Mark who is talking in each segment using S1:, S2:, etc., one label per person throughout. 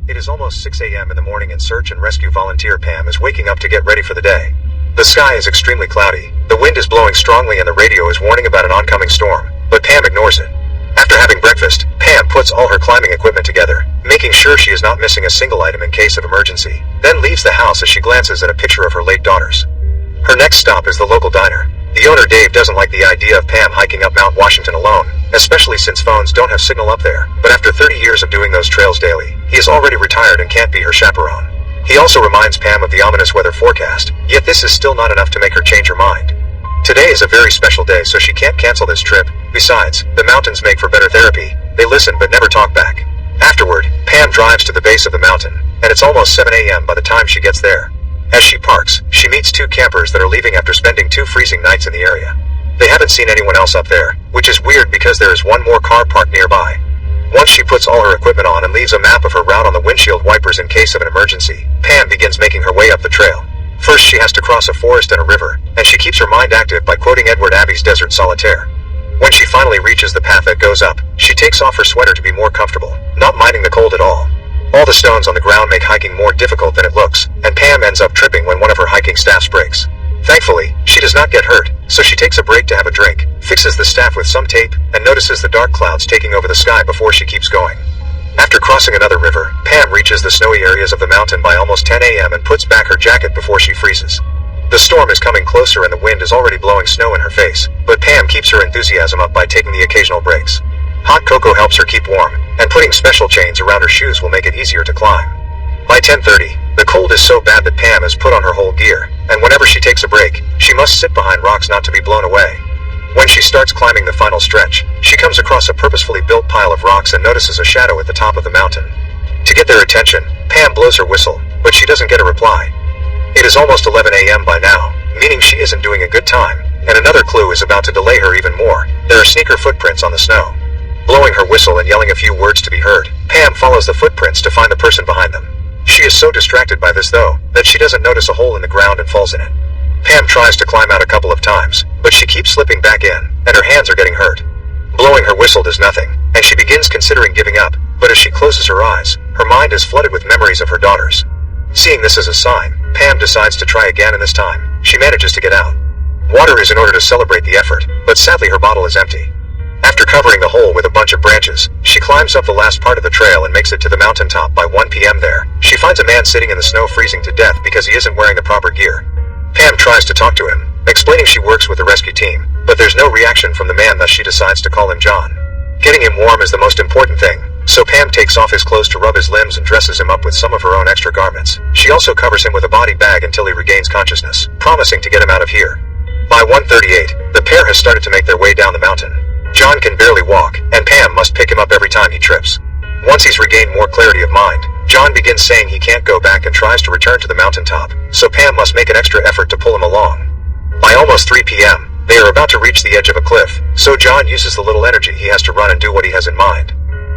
S1: It is almost 6 a.m. in the morning and search and rescue volunteer Pam is waking up to get ready for the day. The sky is extremely cloudy, the wind is blowing strongly and the radio is warning about an oncoming storm, but Pam ignores it. After having breakfast, Pam puts all her climbing equipment together, making sure she is not missing a single item in case of emergency, then leaves the house as she glances at a picture of her late daughters. Her next stop is the local diner. The owner Dave doesn't like the idea of Pam hiking up Mount Washington alone, especially since phones don't have signal up there, but after 30 years of doing those trails daily, he is already retired and can't be her chaperone. He also reminds Pam of the ominous weather forecast, yet this is still not enough to make her change her mind. Today is a very special day, so she can't cancel this trip. Besides, the mountains make for better therapy. They listen but never talk back. Afterward, Pam drives to the base of the mountain, and it's almost 7 a.m. by the time she gets there. As she parks, she meets two campers that are leaving after spending 2 freezing nights in the area. They haven't seen anyone else up there, which is weird because there is one more car parked nearby. Once she puts all her equipment on and leaves a map of her route on the windshield wipers in case of an emergency, Pam begins making her way up the trail. First she has to cross a forest and a river, and she keeps her mind active by quoting Edward Abbey's Desert Solitaire. When she finally reaches the path that goes up, she takes off her sweater to be more comfortable, not minding the cold at all. All the stones on the ground make hiking more difficult than it looks, and Pam ends up tripping when one of her hiking staffs breaks. Thankfully, she does not get hurt, so she takes a break to have a drink, fixes the staff with some tape, and notices the dark clouds taking over the sky before she keeps going. After crossing another river, Pam reaches the snowy areas of the mountain by almost 10 a.m. and puts back her jacket before she freezes. The storm is coming closer and the wind is already blowing snow in her face, but Pam keeps her enthusiasm up by taking the occasional breaks. Hot cocoa helps her keep warm, and putting special chains around her shoes will make it easier to climb. By 10:30, the cold is so bad that Pam has put on her whole gear, and whenever she takes a break, she must sit behind rocks not to be blown away. When she starts climbing the final stretch, she comes across a purposefully built pile of rocks and notices a shadow at the top of the mountain. To get their attention, Pam blows her whistle, but she doesn't get a reply. It is almost 11 a.m. by now, meaning she isn't doing a good time, and another clue is about to delay her even more. There are sneaker footprints on the snow. Blowing her whistle and yelling a few words to be heard, Pam follows the footprints to find the person behind them. She is so distracted by this though, that she doesn't notice a hole in the ground and falls in it. Pam tries to climb out a couple of times, but she keeps slipping back in, and her hands are getting hurt. Blowing her whistle does nothing, and she begins considering giving up, but as she closes her eyes, her mind is flooded with memories of her daughters. Seeing this as a sign, Pam decides to try again, and this time, she manages to get out. Water is in order to celebrate the effort, but sadly her bottle is empty. After covering the hole with a bunch of branches, she climbs up the last part of the trail and makes it to the mountaintop by 1 p.m. there. She finds a man sitting in the snow freezing to death because he isn't wearing the proper gear. Pam tries to talk to him, explaining she works with the rescue team, but there's no reaction from the man, thus she decides to call him John. Getting him warm is the most important thing, so Pam takes off his clothes to rub his limbs and dresses him up with some of her own extra garments. She also covers him with a body bag until he regains consciousness, promising to get him out of here. By 1:38, the pair has started to make their way down the mountain. John can barely walk, and Pam must pick him up every time he trips. Once he's regained more clarity of mind, John begins saying he can't go back and tries to return to the mountaintop, so Pam must make an extra effort to pull him along. By almost 3 p.m., they are about to reach the edge of a cliff, so John uses the little energy he has to run and do what he has in mind.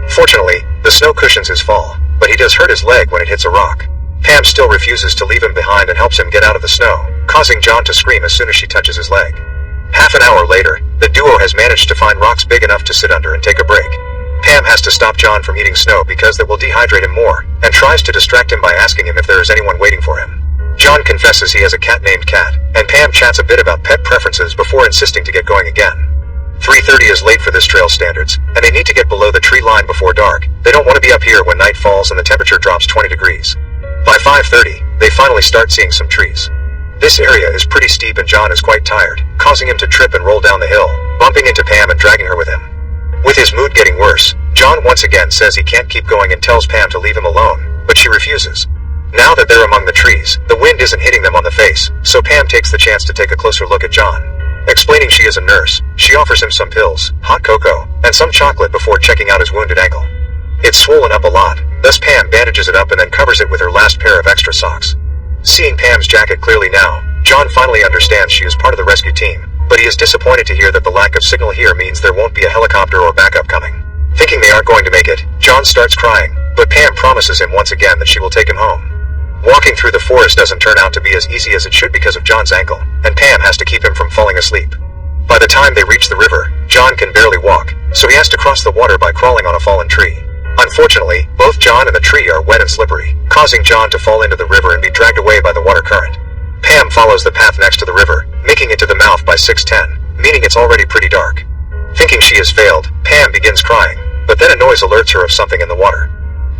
S1: Fortunately, the snow cushions his fall, but he does hurt his leg when it hits a rock. Pam still refuses to leave him behind and helps him get out of the snow, causing John to scream as soon as she touches his leg. Half an hour later, the duo has managed to find rocks big enough to sit under and take a break. Pam has to stop John from eating snow because that will dehydrate him more, and tries to distract him by asking him if there is anyone waiting for him. John confesses he has a cat named Cat, and Pam chats a bit about pet preferences before insisting to get going again. 3:30 is late for this trail standards, and they need to get below the tree line before dark. They don't want to be up here when night falls and the temperature drops 20 degrees. By 5:30, they finally start seeing some trees. This area is pretty steep and John is quite tired, causing him to trip and roll down the hill, bumping into Pam and dragging her with him. With his mood getting worse, John once again says he can't keep going and tells Pam to leave him alone, but she refuses. Now that they're among the trees, the wind isn't hitting them on the face, so Pam takes the chance to take a closer look at John. Explaining she is a nurse, she offers him some pills, hot cocoa, and some chocolate before checking out his wounded ankle. It's swollen up a lot, thus Pam bandages it up and then covers it with her last pair of extra socks. Seeing Pam's jacket clearly now, John finally understands she is part of the rescue team, but he is disappointed to hear that the lack of signal here means there won't be a helicopter or backup coming. Thinking they aren't going to make it, John starts crying, but Pam promises him once again that she will take him home. Walking through the forest doesn't turn out to be as easy as it should because of John's ankle, and Pam has to keep him from falling asleep. By the time they reach the river, John can barely walk, so he has to cross the water by crawling on a fallen tree. Unfortunately, both John and the tree are wet and slippery, causing John to fall into the river and be dragged away by the water current. Pam follows the path next to the river, making it to the mouth by 6:10, meaning it's already pretty dark. Thinking she has failed, Pam begins crying, but then a noise alerts her of something in the water.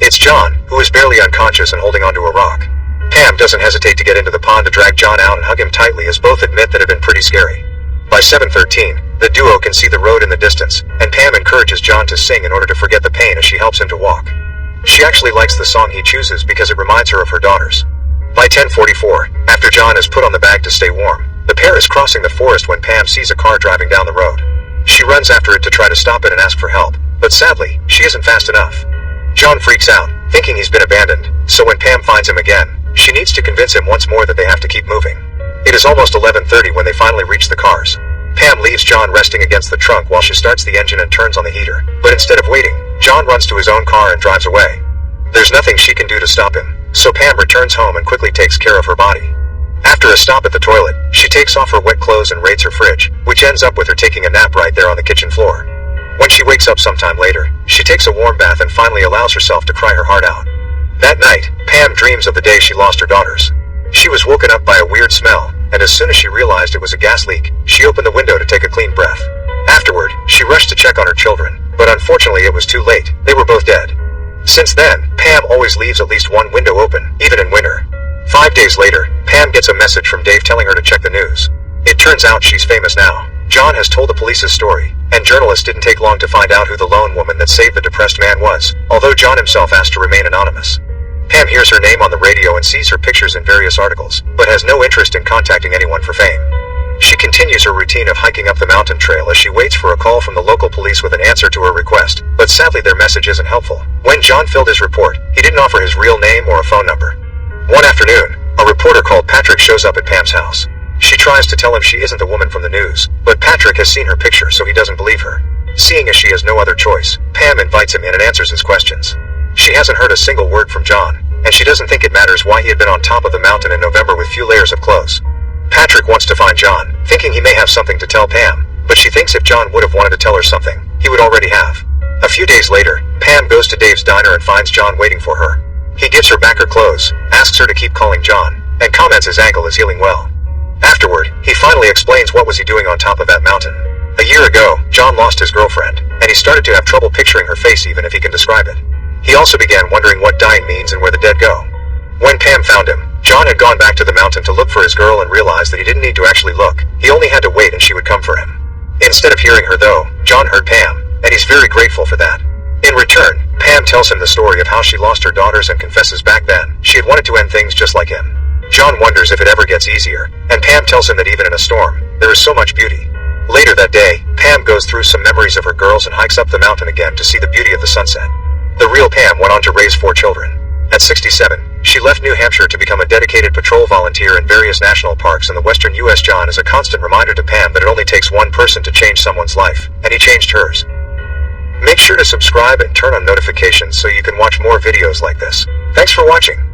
S1: It's John, who is barely unconscious and holding onto a rock. Pam doesn't hesitate to get into the pond to drag John out and hug him tightly, as both admit that it had been pretty scary. By 7:13, the duo can see the road in the distance, and Pam encourages John to sing in order to forget the pain as she helps him to walk. She actually likes the song he chooses because it reminds her of her daughters. By 10:44, after John has put on the bag to stay warm, the pair is crossing the forest when Pam sees a car driving down the road. She runs after it to try to stop it and ask for help, but sadly, she isn't fast enough. John freaks out, thinking he's been abandoned, so when Pam finds him again, she needs to convince him once more that they have to keep moving. It is almost 11:30 when they finally reach the cars. Pam leaves John resting against the trunk while she starts the engine and turns on the heater, but instead of waiting, John runs to his own car and drives away. There's nothing she can do to stop him, so Pam returns home and quickly takes care of her body. After a stop at the toilet, she takes off her wet clothes and raids her fridge, which ends up with her taking a nap right there on the kitchen floor. When she wakes up sometime later, she takes a warm bath and finally allows herself to cry her heart out. That night, Pam dreams of the day she lost her daughters. She was woken up by a weird smell, and as soon as she realized it was a gas leak, she opened the window to take a clean breath. Afterward, she rushed to check on her children, but unfortunately it was too late, they were both dead. Since then, Pam always leaves at least one window open, even in winter. 5 days later, Pam gets a message from Dave telling her to check the news. It turns out she's famous now. John has told the police his story, and journalists didn't take long to find out who the lone woman that saved the depressed man was, although John himself asked to remain anonymous. Pam hears her name on the radio and sees her pictures in various articles, but has no interest in contacting anyone for fame. She continues her routine of hiking up the mountain trail as she waits for a call from the local police with an answer to her request, but sadly their message isn't helpful. When John filled his report, he didn't offer his real name or a phone number. One afternoon, a reporter called Patrick shows up at Pam's house. She tries to tell him she isn't the woman from the news, but Patrick has seen her picture so he doesn't believe her. Seeing as she has no other choice, Pam invites him in and answers his questions. She hasn't heard a single word from John, and she doesn't think it matters why he had been on top of the mountain in November with few layers of clothes. Patrick wants to find John, thinking he may have something to tell Pam, but she thinks if John would have wanted to tell her something, he would already have. A few days later, Pam goes to Dave's diner and finds John waiting for her. He gives her back her clothes, asks her to keep calling John, and comments his ankle is healing well. Afterward, he finally explains what was he doing on top of that mountain. A year ago, John lost his girlfriend, and he started to have trouble picturing her face even if he can describe it. He also began wondering what dying means and where the dead go. When Pam found him, John had gone back to the mountain to look for his girl and realized that he didn't need to actually look, he only had to wait and she would come for him. Instead of hearing her though, John heard Pam, and he's very grateful for that. In return, Pam tells him the story of how she lost her daughters and confesses back then, she had wanted to end things just like him. John wonders if it ever gets easier, and Pam tells him that even in a storm, there is so much beauty. Later that day, Pam goes through some memories of her girls and hikes up the mountain again to see the beauty of the sunset. The real Pam went on to raise 4 children. At 67, she left New Hampshire to become a dedicated patrol volunteer in various national parks in the western U.S. John is a constant reminder to Pam that it only takes one person to change someone's life, and he changed hers. Make sure to subscribe and turn on notifications so you can watch more videos like this. Thanks for watching.